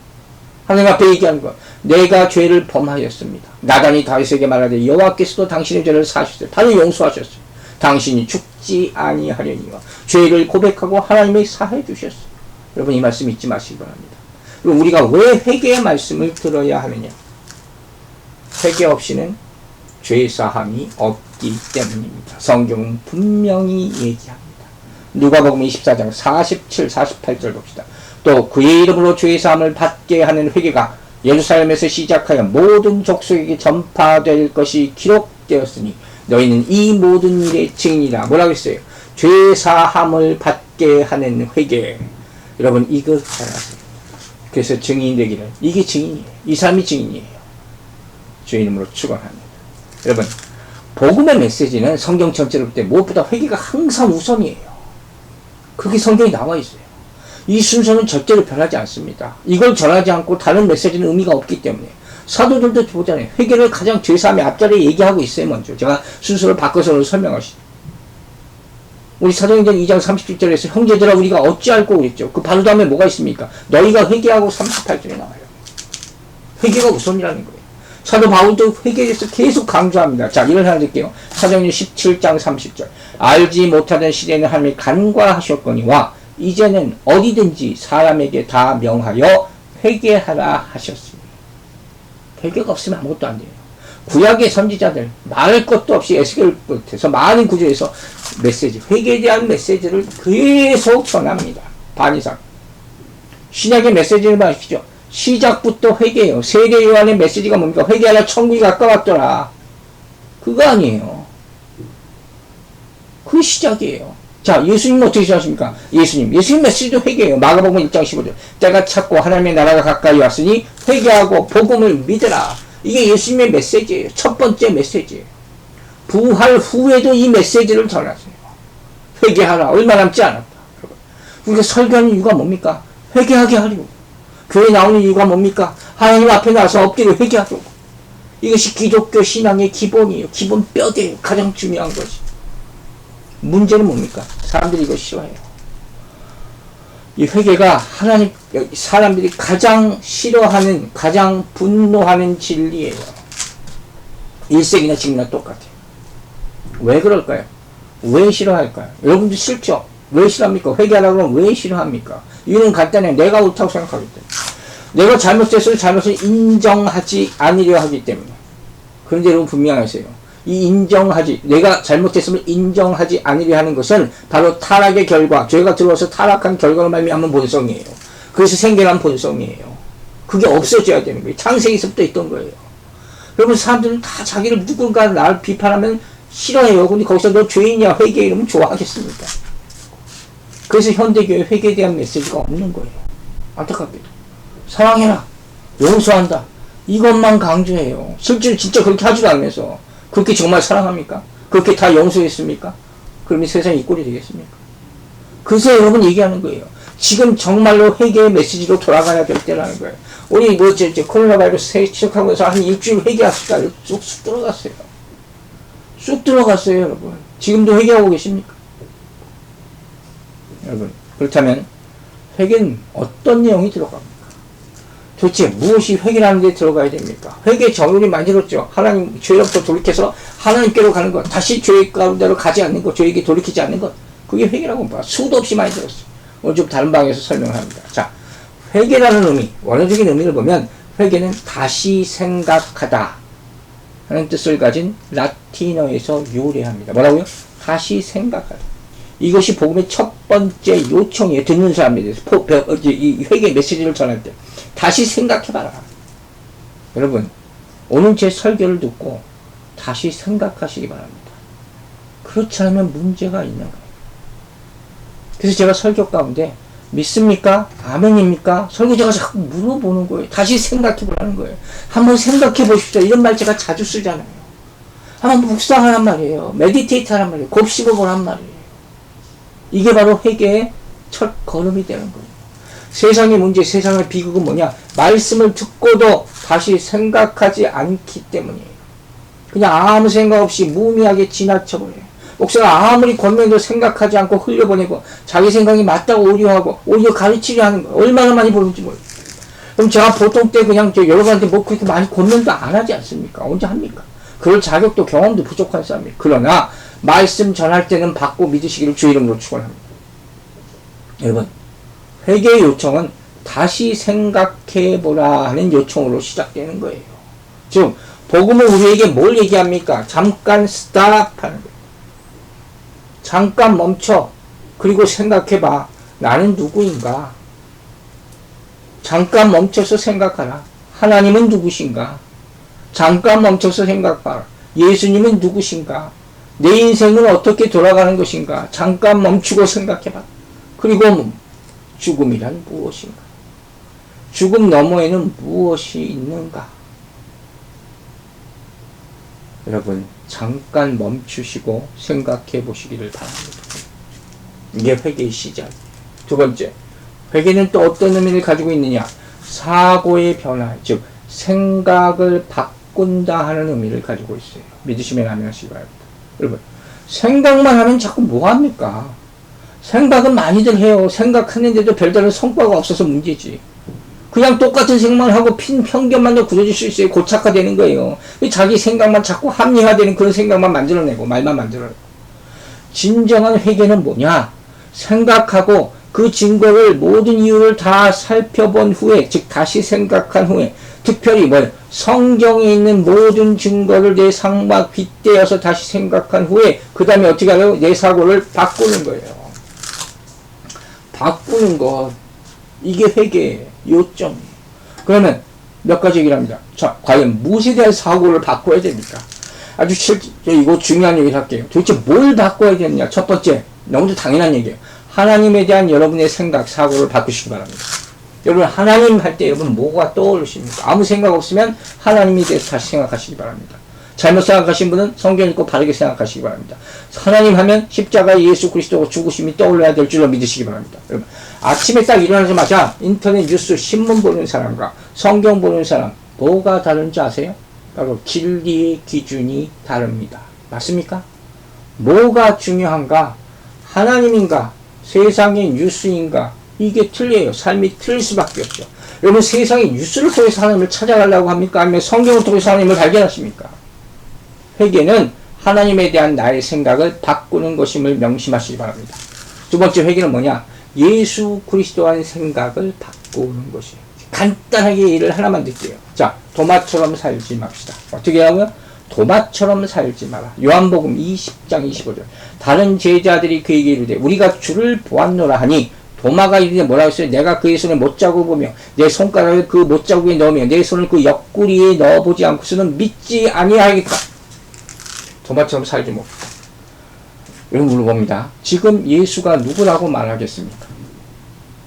하나님 앞에 얘기하는 거. 내가 죄를 범하였습니다. 나단이 다윗에게 말하되 여호와께서도 당신의 죄를 사하셨어요. 바로 용서하셨어요. 당신이 죽지 아니하려니와 죄를 고백하고 하나님의 사해 주셨어요. 여러분, 이 말씀 잊지 마시기 바랍니다. 그럼 우리가 왜 회개의 말씀을 들어야 하느냐? 회개 없이는 죄 사함이 없기 때문입니다. 성경은 분명히 얘기합니다. 누가복음 24장 47, 48절 봅시다. 또 그의 이름으로 죄 사함을 받게 하는 회개가 예루살렘에서 시작하여 모든 족속에게 전파될 것이 기록되었으니 너희는 이 모든 일의 증인이라. 뭐라고 했어요? 죄 사함을 받게 하는 회개. 여러분, 이거 잘 아세요. 그래서 증인 되기를. 이게 증인이에요. 이 사람이 증인이에요. 주의 이름으로 축원합니다. 여러분, 복음의 메시지는 성경 전체를 볼 때 무엇보다 회개가 항상 우선이에요. 그렇게 성경에 나와 있어요. 이 순서는 절대로 변하지 않습니다. 이걸 전하지 않고 다른 메시지는 의미가 없기 때문에. 사도들도 보잖아요. 회개를 가장 죄사함의 앞자리에 얘기하고 있어요. 먼저 제가 순서를 바꿔서 오늘 설명하시죠. 우리 사도행전 2장 37절에서 형제들아 우리가 어찌할꼬 그랬죠. 그 바로 다음에 뭐가 있습니까? 너희가 회개하고 38절에 나와요. 회개가 우선이라는 거예요. 사도 바울도 회개에 대해서 계속 강조합니다. 자, 이걸 하나 드릴게요. 사도행전 17장 30절. 알지 못하던 시대는 하나님이 간과하셨거니와 이제는 어디든지 사람에게 다 명하여 회개하라 하셨습니다. 회개가 없으면 아무것도 안 돼요. 구약의 선지자들 말할 것도 없이 에스겔부터 많은 구절에서 메시지, 회개에 대한 메시지를 계속 전합니다. 반 이상. 신약의 메시지를 봐주시죠. 시작부터 회개예요. 세례 요한의 메시지가 뭡니까? 회개하라 천국이 가까웠더라. 그거 아니에요. 그 시작이에요. 자, 예수님은 어떻게 시작하십니까? 예수님 메시지도 회개예요. 마가복음 1장 15절. 때가 찼고 하나님의 나라가 가까이 왔으니 회개하고 복음을 믿으라. 이게 예수님의 메시지예요. 첫 번째 메시지예요. 부활 후에도 이 메시지를 전하세요. 회개하라. 얼마 남지 않았다. 우리가 설교하는 이유가 뭡니까? 회개하게 하려고. 교회 나오는 이유가 뭡니까? 하나님 앞에 나서 엎드려 회개하려고. 이것이 기독교 신앙의 기본이에요. 기본 뼈대예요. 가장 중요한 것이. 문제는 뭡니까? 사람들이 이거 싫어해요. 이 회개가 사람들이 가장 싫어하는, 가장 분노하는 진리예요. 일생이나 지금이나 똑같아요. 왜 그럴까요? 왜 싫어할까요? 여러분도 싫죠? 왜 싫어합니까? 회개하라고 하면 왜 싫어합니까? 이유는 간단해요. 내가 옳다고 생각하기 때문에. 내가 잘못했어도 잘못을 인정하지 않으려 하기 때문에. 그런데 여러분 분명하세요. 내가 잘못했음을 인정하지 않으려 하는 것은 바로 타락의 결과, 죄가 들어와서 타락한 결과로 말미암은 본성이에요. 그래서 생겨난 본성이에요. 그게 없어져야 되는 거예요. 창세기서부터 있던 거예요. 여러분, 사람들은 다 자기를 누군가 나를 비판하면 싫어해요. 근데 거기서 너 죄인이야, 회개 이러면 좋아하겠습니까? 그래서 현대교회 회개에 대한 메시지가 없는 거예요. 안타깝게도. 사랑해라. 용서한다. 이것만 강조해요. 실제로 진짜 그렇게 하지도 않으면서. 그렇게 정말 사랑합니까? 그렇게 다 용서했습니까? 그러면 세상이 이 꼴이 되겠습니까? 그래서 여러분 얘기하는 거예요. 지금 정말로 회개의 메시지로 돌아가야 될 때라는 거예요. 우리 코로나 바이러스 시작하면서 한 일주일 회개합시다. 쑥 들어갔어요. 쑥 들어갔어요, 여러분. 지금도 회개하고 계십니까? 여러분, 그렇다면 회개는 어떤 내용이 들어갑니까? 도대체 무엇이 회개라는 데 들어가야 됩니까? 회개 정의를 많이 들었죠. 하나님, 죄로부터 돌이켜서 하나님께로 가는 것, 다시 죄 가운데로 가지 않는 것, 죄에게 돌이키지 않는 것, 그게 회개라고 봐. 수도 없이 많이 들었어요. 오늘 좀 다른 방에서 설명을 합니다. 자, 회개라는 의미, 원어적인 의미를 보면 회개는 다시 생각하다 하는 뜻을 가진 라틴어에서 유래합니다. 뭐라고요? 다시 생각하다. 이것이 복음의 첫 번째 요청이에요. 듣는 사람에 대해서. 이 회개 메시지를 전할 때. 다시 생각해봐라. 여러분, 오늘 제 설교를 듣고 다시 생각하시기 바랍니다. 그렇지 않으면 문제가 있는 거예요. 그래서 제가 설교 가운데 믿습니까? 아멘입니까? 설교자가 자꾸 물어보는 거예요. 다시 생각해보라는 거예요. 한번 생각해 보십시오. 이런 말 제가 자주 쓰잖아요. 한번 묵상하란 말이에요. 메디테이트 하란 말이에요. 곱씹어 보란 말이에요. 이게 바로 회개의 첫 걸음이 되는 거예요. 세상의 문제, 세상의 비극은 뭐냐? 말씀을 듣고도 다시 생각하지 않기 때문이에요. 그냥 아무 생각 없이 무의미하게 지나쳐버려요. 목사가 아무리 권면도 생각하지 않고 흘려보내고 자기 생각이 맞다고 오류하고 오히려 가르치려 하는 거예요. 얼마나 많이 보는지 몰라요. 그럼 제가 보통 때 그냥 여러분한테 뭐 그렇게 많이 권면도 안 하지 않습니까? 언제 합니까? 그럴 자격도 경험도 부족한 사람이에요. 그러나 말씀 전할 때는 받고 믿으시기를 주 이름으로 축원합니다. 여러분, 회개의 요청은 다시 생각해보라 하는 요청으로 시작되는 거예요. 지금 복음은 우리에게 뭘 얘기합니까? 잠깐 스탑 하는 거예요. 잠깐 멈춰. 그리고 생각해봐. 나는 누구인가? 잠깐 멈춰서 생각하라. 하나님은 누구신가? 잠깐 멈춰서 생각하라. 예수님은 누구신가? 내 인생은 어떻게 돌아가는 것인가? 잠깐 멈추고 생각해봐. 그리고 죽음이란 무엇인가? 죽음 너머에는 무엇이 있는가? 여러분, 잠깐 멈추시고 생각해 보시기를 바랍니다. 이게 회개의 시작. 두 번째, 회개는 또 어떤 의미를 가지고 있느냐? 사고의 변화, 즉 생각을 바꾼다 하는 의미를 가지고 있어요. 믿으시면 아멘 하시기 바랍니다. 여러분, 생각만 하면 자꾸 뭐합니까? 생각은 많이들 해요. 생각하는데도 별다른 성과가 없어서 문제지. 그냥 똑같은 생각만 하고 편견만 더 굳어질 수 있어요. 고착화되는 거예요. 자기 생각만 자꾸 합리화되는 그런 생각만 만들어내고 말만 만들어내고. 진정한 회개는 뭐냐? 생각하고 그 증거를 모든 이유를 다 살펴본 후에, 즉 다시 생각한 후에, 특별히 뭐예요? 성경에 있는 모든 증거를 내 상과 빗대어서 다시 생각한 후에 그 다음에 어떻게 하려고? 내 사고를 바꾸는 거예요. 바꾸는 것, 이게 회개의 요점이에요. 그러면 몇 가지 얘기를 합니다. 자, 과연 무엇에 대한 사고를 바꿔야 됩니까? 아주 이거 중요한 얘기를 할게요. 도대체 뭘 바꿔야 되느냐? 첫 번째, 너무도 당연한 얘기예요. 하나님에 대한 여러분의 생각, 사고를 바꾸시기 바랍니다. 여러분, 하나님 할 때 여러분 뭐가 떠오르십니까? 아무 생각 없으면 하나님에 대해서 다시 생각하시기 바랍니다. 잘못 생각하신 분은 성경 읽고 바르게 생각하시기 바랍니다. 하나님 하면 십자가 예수 그리스도가 죽으심이 떠올라야 될 줄로 믿으시기 바랍니다. 여러분, 아침에 딱 일어나자마자 인터넷 뉴스 신문 보는 사람과 성경 보는 사람 뭐가 다른지 아세요? 바로 진리의 기준이 다릅니다. 맞습니까? 뭐가 중요한가? 하나님인가? 세상의 뉴스인가? 이게 틀려요. 삶이 틀릴 수밖에 없죠. 여러분, 세상의 뉴스를 통해서 하나님을 찾아가려고 합니까? 아니면 성경을 통해서 하나님을 발견하십니까? 회개는 하나님에 대한 나의 생각을 바꾸는 것임을 명심하시기 바랍니다. 두 번째 회개는 뭐냐? 예수 그리스도와의 생각을 바꾸는 것이에요. 간단하게 예를 하나만 드릴게요. 자, 도마처럼 살지 맙시다. 어떻게 하고요? 도마처럼 살지 마라. 요한복음 20장 25절. 다른 제자들이 그에게 이르되 우리가 주를 보았노라 하니 도마가 이르되 뭐라고 했어요? 내가 그의 손에 못자국을 보며 내 손가락을 그 못자국에 넣으며 내 손을 그 옆구리에 넣어보지 않고서는 믿지 아니하겠다. 도마처럼 살지 못했다. 여러분 물어봅니다. 지금 예수가 누구라고 말하겠습니까?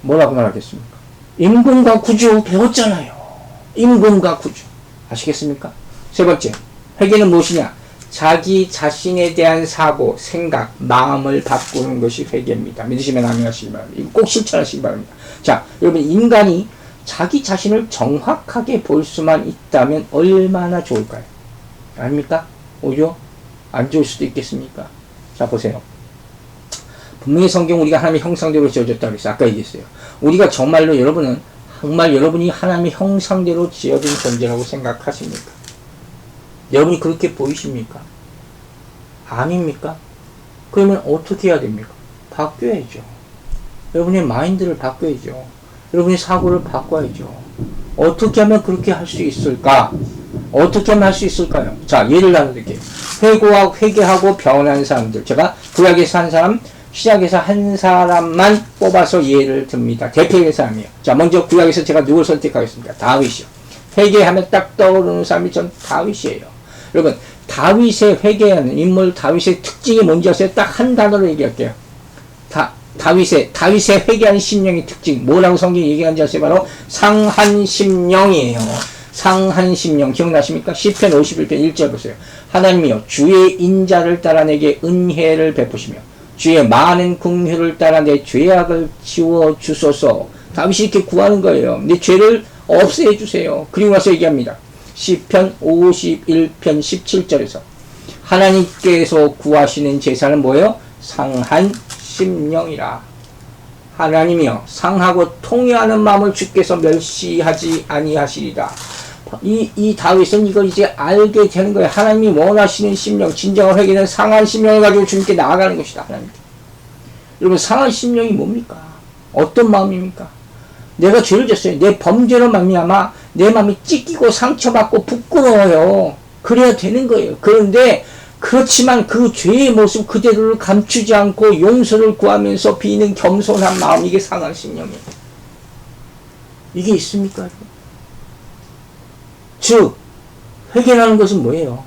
뭐라고 말하겠습니까? 임금과 구주 배웠잖아요. 임금과 구주. 아시겠습니까? 세 번째, 회개는 무엇이냐? 자기 자신에 대한 사고, 생각, 마음을 바꾸는 것이 회개입니다. 믿으시면 아멘 하시기 바랍니다. 이거 꼭 실천하시기 바랍니다. 자, 여러분, 인간이 자기 자신을 정확하게 볼 수만 있다면 얼마나 좋을까요? 아닙니까? 오히려 안 좋을 수도 있겠습니까? 자, 보세요. 분명히 성경 우리가 하나님의 형상대로 지어졌다고 했어요. 아까 얘기했어요. 우리가 정말로 여러분은 정말 여러분이 하나님의 형상대로 지어진 존재라고 생각하십니까? 여러분이 그렇게 보이십니까? 아닙니까? 그러면 어떻게 해야 됩니까? 바뀌어야죠. 여러분의 마인드를 바꿔야죠. 여러분의 사고를 바꿔야죠. 어떻게 하면 그렇게 할 수 있을까? 어떻게 하면 할 수 있을까요? 자, 예를 들어드릴게요. 회개하고 변한 사람들. 제가 구약에서 한 사람, 신약에서 한 사람만 뽑아서 예를 듭니다. 대표적인 사람이에요. 자, 먼저 구약에서 제가 누굴 선택하겠습니까? 다윗이요. 회개하면 딱 떠오르는 사람이 전 다윗이에요. 여러분, 다윗의 회개하는 인물, 다윗의 특징이 뭔지 아세요? 딱 한 단어로 얘기할게요. 다윗의 회개하는 심령의 특징. 뭐라고 성경이 얘기하는지 아세요? 바로 상한 심령이에요. 상한 심령 기억나십니까? 시편 51편 1절 보세요. 하나님이여 주의 인자를 따라 내게 은혜를 베푸시며 주의 많은 긍휼을 따라 내 죄악을 지워 주소서. 다윗이 이렇게 구하는 거예요. 내 죄를 없애 주세요. 그리고 나서 얘기합니다. 시편 51편 17절에서 하나님께서 구하시는 제사는 뭐예요? 상한 심령이라. 하나님이여 상하고 통회하는 마음을 주께서 멸시하지 아니하시리라. 이 다윗은 이걸 이제 알게 되는 거예요. 하나님이 원하시는 심령, 진정한 회개는 상한 심령을 가지고 주님께 나아가는 것이다. 하나님. 여러분 상한 심령이 뭡니까? 어떤 마음입니까? 내가 죄를 졌어요. 내 범죄로 말미암아 내 마음이 찢기고 상처받고 부끄러워요. 그래야 되는 거예요. 그런데 그렇지만 그 죄의 모습 그대로를 감추지 않고 용서를 구하면서 비는 겸손한 마음, 이게 상한 심령이에요. 이게 있습니까? 즉 회개라는 것은 뭐예요?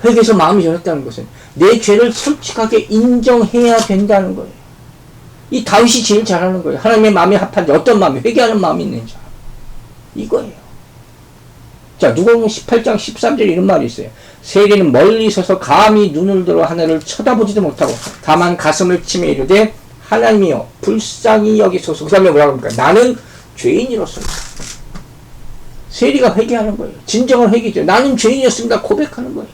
회개에서 마음이 변했다는 것은 내 죄를 솔직하게 인정해야 된다는 거예요. 이 다윗이 제일 잘하는 거예요. 하나님의 마음이 합한데 어떤 마음이, 회개하는 마음이 있는지 이거예요. 자, 누가복음 18장 13절에 이런 말이 있어요. 세리는 멀리 서서 감히 눈을 들어 하늘을 쳐다보지도 못하고 다만 가슴을 치며 이르되 하나님이여 불쌍히 여기소서. 그 다음에 뭐라고 합니까? 나는 죄인이로소이다. 세리가 회개하는 거예요. 진정한 회개죠. 나는 죄인이었습니다. 고백하는 거예요.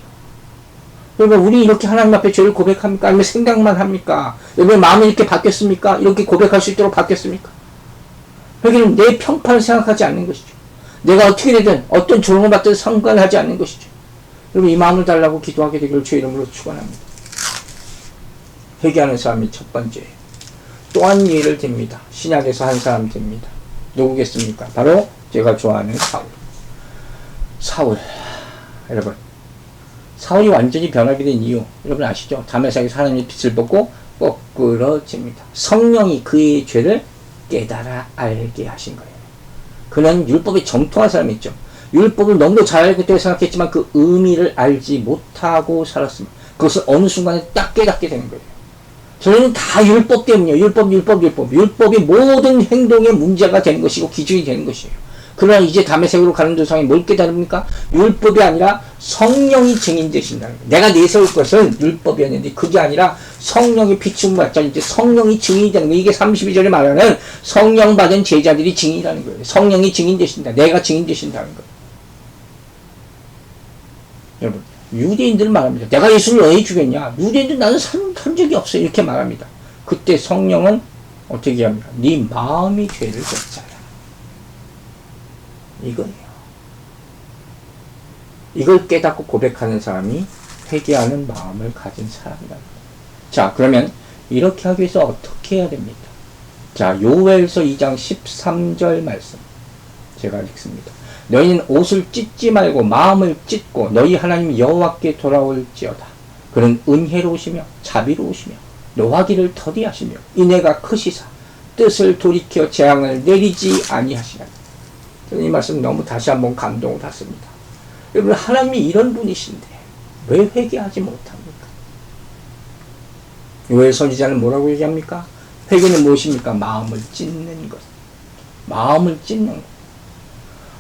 여러분, 우리 이렇게 하나님 앞에 죄를 고백합니까? 아니면 생각만 합니까? 여러분, 마음이 이렇게 바뀌었습니까? 이렇게 고백할 수 있도록 바뀌었습니까? 회개는 내 평판을 생각하지 않는 것이죠. 내가 어떻게 되든 어떤 조롱을 받든 상관하지 않는 것이죠. 여러분, 이 마음을 달라고 기도하게 되기를 주의 이름으로 축원합니다. 회개하는 사람이 첫 번째예요. 또 한 예를 듭니다. 신약에서 한 사람 됩니다. 누구겠습니까? 바로 제가 좋아하는 사울. 여러분, 사울이 완전히 변하게 된 이유 여러분 아시죠? 다메섹에서 하나님의 빛을 보고 거꾸러집니다. 성령이 그의 죄를 깨달아 알게 하신 거예요. 그는 율법에 정통한 사람이었죠. 율법을 너무도 잘 알고 있다고 생각했지만 그 의미를 알지 못하고 살았습니다. 그것을 어느 순간에 딱 깨닫게 되는 거예요. 저희는 다 율법 때문이에요. 율법이 모든 행동의 문제가 되는 것이고 기준이 되는 것이에요. 그러나 이제 다메섹으로 가는 도상에 뭘 깨달습니까? 율법이 아니라 성령이 증인 되신다는 거예요. 내가 내세울 것은 율법이었는데 그게 아니라 성령의 비춤을 받자 이제 성령이 증인이 되는 거예요. 이게 32절에 말하는 성령 받은 제자들이 증인이라는 거예요. 성령이 증인 되신다. 내가 증인 되신다는 거예요. 여러분, 유대인들은 말합니다. 내가 예수를 왜 주겠냐? 유대인들 나는 산 적이 없어요. 이렇게 말합니다. 그때 성령은 어떻게 합니까? 네 마음이 죄를 졌잖아. 이거예요. 이걸 깨닫고 고백하는 사람이 회개하는 마음을 가진 사람이다. 자, 그러면 이렇게 하기 위해서 어떻게 해야 됩니까? 자, 요엘서 2장 13절 말씀 제가 읽습니다. 너희는 옷을 찢지 말고 마음을 찢고 너희 하나님 여호와께 돌아올지어다. 그는 은혜로우시며 자비로우시며 노하기를 더디하시며 인애가 크시사 뜻을 돌이켜 재앙을 내리지 아니하시라. 이 말씀 너무 다시 한번 감동을 받습니다. 여러분, 하나님이 이런 분이신데 왜 회개하지 못합니까? 요엘 선지자는 뭐라고 얘기합니까? 회개는 무엇입니까? 마음을 찢는 것. 마음을 찢는 것.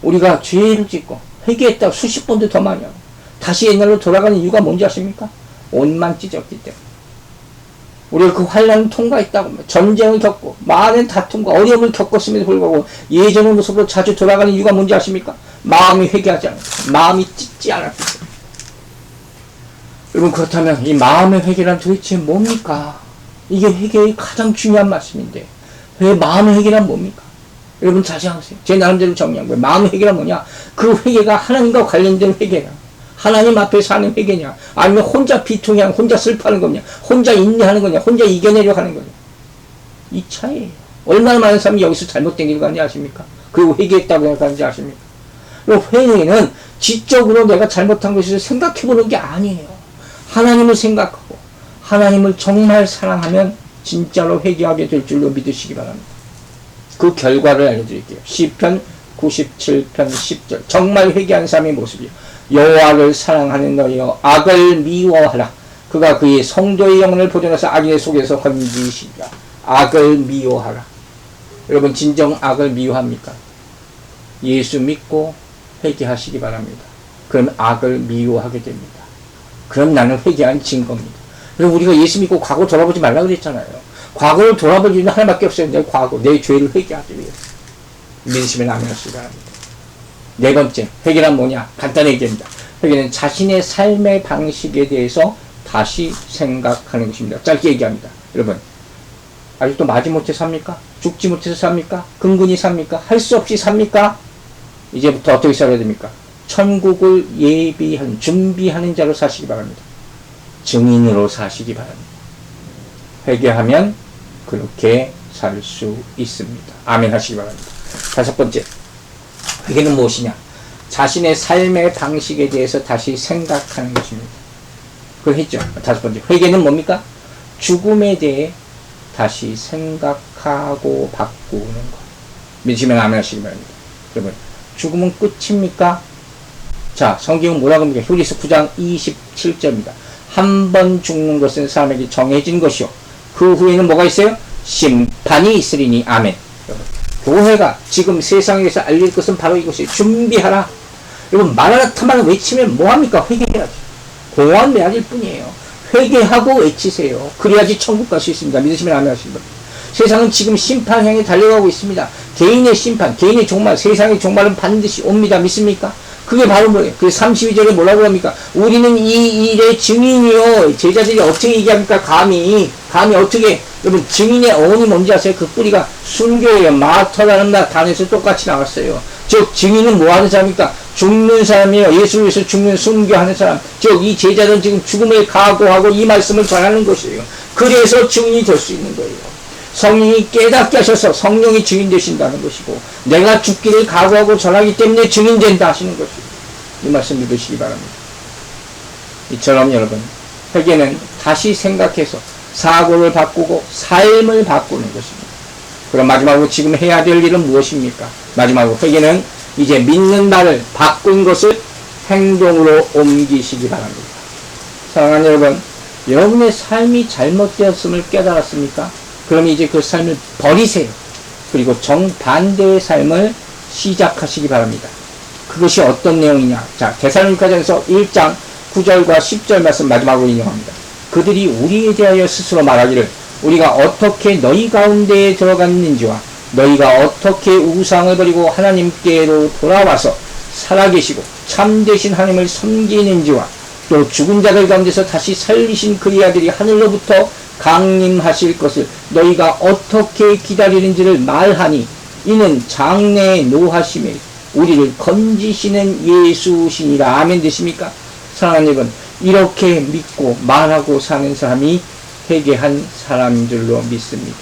우리가 죄를 짓고 회개했다고 수십 번도 더 많이 하고 다시 옛날로 돌아가는 이유가 뭔지 아십니까? 옷만 찢었기 때문에. 우리가 그 환란을 통과했다고, 전쟁을 겪고 많은 다툼과 어려움을 겪었음에도 불구하고 예전의 모습으로 자주 돌아가는 이유가 뭔지 아십니까? 마음이 회개하지 않았기, 마음이 찢지 않았기 때문에. 여러분, 그렇다면 이 마음의 회개란 도대체 뭡니까? 이게 회개의 가장 중요한 말씀인데 왜 마음의 회개란 뭡니까? 여러분 다시 하세요. 제 나름대로 정리한 거예요. 마음의 회개란 뭐냐? 그 회개가 하나님과 관련된 회개냐? 하나님 앞에 사는 회개냐? 아니면 혼자 비통해하는, 혼자 슬퍼하는 거냐? 혼자 인내하는 거냐? 혼자 이겨내려 하는 거냐? 이 차이에요. 얼마나 많은 사람이 여기서 잘못된 길 가는지 아십니까? 그리고 회개했다고 생각하는지 아십니까? 그리고 회개는 지적으로 내가 잘못한 것을 생각해보는 게 아니에요. 하나님을 생각하고 하나님을 정말 사랑하면 진짜로 회개하게 될 줄로 믿으시기 바랍니다. 그 결과를 알려드릴게요. 시편 97편 10절. 정말 회개한 사람의 모습이요. 여호와를 사랑하는 너희여 악을 미워하라. 그가 그의 성도의 영혼을 보존해서 악인의 속에서 건지시리라. 악을 미워하라. 여러분, 진정 악을 미워합니까? 예수 믿고 회개하시기 바랍니다. 그럼 악을 미워하게 됩니다. 그럼 나는 회개한 증거입니다. 그럼 우리가 예수 믿고 과거 돌아보지 말라고 그랬잖아요. 과거를 돌아볼 이유는 하나밖에 없어요. 내 과거, 내 죄를 회개하기 위해서. 믿으시면 아멘 하시기 바랍니다. 네 번째, 회개란 뭐냐? 간단히 얘기합니다. 회개는 자신의 삶의 방식에 대해서 다시 생각하는 것입니다. 짧게 얘기합니다. 여러분, 아직도 마지못해 삽니까? 죽지 못해서 삽니까? 근근히 삽니까? 할 수 없이 삽니까? 이제부터 어떻게 살아야 됩니까? 천국을 예비하는, 준비하는 자로 사시기 바랍니다. 증인으로 사시기 바랍니다. 회개하면 그렇게 살 수 있습니다. 아멘 하시기 바랍니다. 다섯 번째, 회개는 무엇이냐? 자신의 삶의 방식에 대해서 다시 생각하는 것입니다. 그걸 했죠. 다섯 번째, 회개는 뭡니까? 죽음에 대해 다시 생각하고 바꾸는 것. 믿으시면 아멘 하시기 바랍니다. 여러분, 죽음은 끝입니까? 자, 성경은 뭐라고 합니까? 히브리서 9장 27절입니다. 한 번 죽는 것은 사람에게 정해진 것이요. 그 후에는 뭐가 있어요? 심판이 있으리니. 아멘. 교회가 지금 세상에서 알릴 것은 바로 이것이에요. 준비하라. 여러분, 마라나타만 외치면 뭐합니까? 회개해야지. 공허한 메아리일 뿐이에요. 회개하고 외치세요. 그래야지 천국 갈 수 있습니다. 믿으시면 아멘 하시기 바랍니다. 세상은 지금 심판 향해 달려가고 있습니다. 개인의 심판, 개인의 종말, 세상의 종말은 반드시 옵니다. 믿습니까? 그게 바로 뭐예요? 그 32절에 뭐라고 합니까? 우리는 이 일의 증인이요. 제자들이 어떻게 얘기합니까? 감히 어떻게, 여러분, 증인의 어원이 뭔지 아세요? 그 뿌리가 순교예요. 마터라는 단에서 똑같이 나왔어요. 즉, 증인은 뭐 하는 사람입니까? 죽는 사람이에요. 예수를 위해서 죽는 순교하는 사람. 즉, 이 제자들은 지금 죽음을 각오하고 이 말씀을 전하는 것이에요. 그래서 증인이 될 수 있는 거예요. 성령이 깨닫게 하셔서 성령이 증인 되신다는 것이고, 내가 죽기를 각오하고 전하기 때문에 증인된다 하시는 것이고, 이 말씀 믿으시기 바랍니다. 이처럼 여러분, 회개는 다시 생각해서 사고를 바꾸고 삶을 바꾸는 것입니다. 그럼 마지막으로 지금 해야 될 일은 무엇입니까? 마지막으로 회개는 이제 믿는 말을 바꾼 것을 행동으로 옮기시기 바랍니다. 사랑하는 여러분, 여러분의 삶이 잘못되었음을 깨달았습니까? 그럼 이제 그 삶을 버리세요. 그리고 정반대의 삶을 시작하시기 바랍니다. 그것이 어떤 내용이냐? 자, 데살로니가전서 1장 9절과 10절 말씀 마지막으로 인용합니다. 그들이 우리에 대하여 스스로 말하기를 우리가 어떻게 너희 가운데에 들어갔는지와 너희가 어떻게 우상을 버리고 하나님께로 돌아와서 살아계시고 참되신 하나님을 섬기는지와 또 죽은 자들 가운데서 다시 살리신 그리 아들이 하늘로부터 강림하실 것을 너희가 어떻게 기다리는지를 말하니 이는 장래의 노하심에 우리를 건지시는 예수시니라. 아멘 되십니까? 사랑하는 여러분, 이렇게 믿고 말하고 사는 사람이 회개한 사람인 줄로 믿습니다.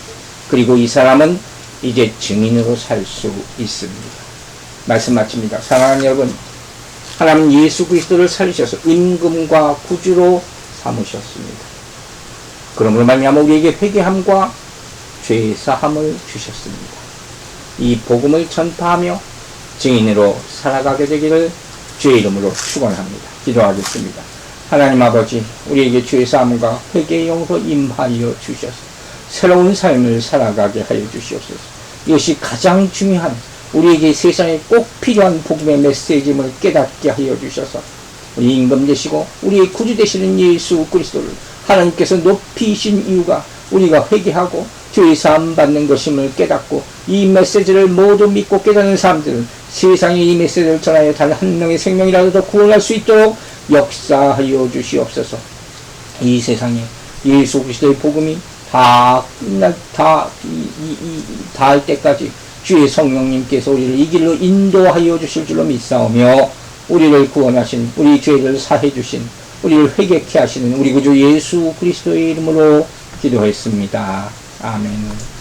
그리고 이 사람은 이제 증인으로 살 수 있습니다. 말씀 마칩니다. 사랑하는 여러분, 하나님 예수 그리스도를 살리셔서 임금과 구주로 삼으셨습니다. 그러므로 말미암아 우리에게 회개함과 죄 사함을 주셨습니다. 이 복음을 전파하며 증인으로 살아가게 되기를 주의 이름으로 축원합니다. 기도하겠습니다. 하나님 아버지, 우리에게 죄 사함과 회개의 영으로 임하여 주셔서 새로운 삶을 살아가게 하여 주시옵소서. 이것이 가장 중요한, 우리에게 세상에 꼭 필요한 복음의 메시지임을 깨닫게 하여 주셔서 우리 임금 되시고 우리의 구주 되시는 예수 그리스도를 하나님께서 높이신 이유가 우리가 회개하고 죄 사함 받는 것임을 깨닫고 이 메시지를 모두 믿고 깨닫는 사람들은 세상에 이 메시지를 전하여 단 한 명의 생명이라도 더 구원할 수 있도록 역사하여 주시옵소서. 이 세상에 예수 그리스도의 복음이 다 할 때까지 주의 성령님께서 우리를 이 길로 인도하여 주실 줄로 믿사오며 우리를 구원하신, 우리 죄를 사해 주신, 우리를 회개케 하시는 우리 구주 예수 그리스도의 이름으로 기도했습니다. 아멘.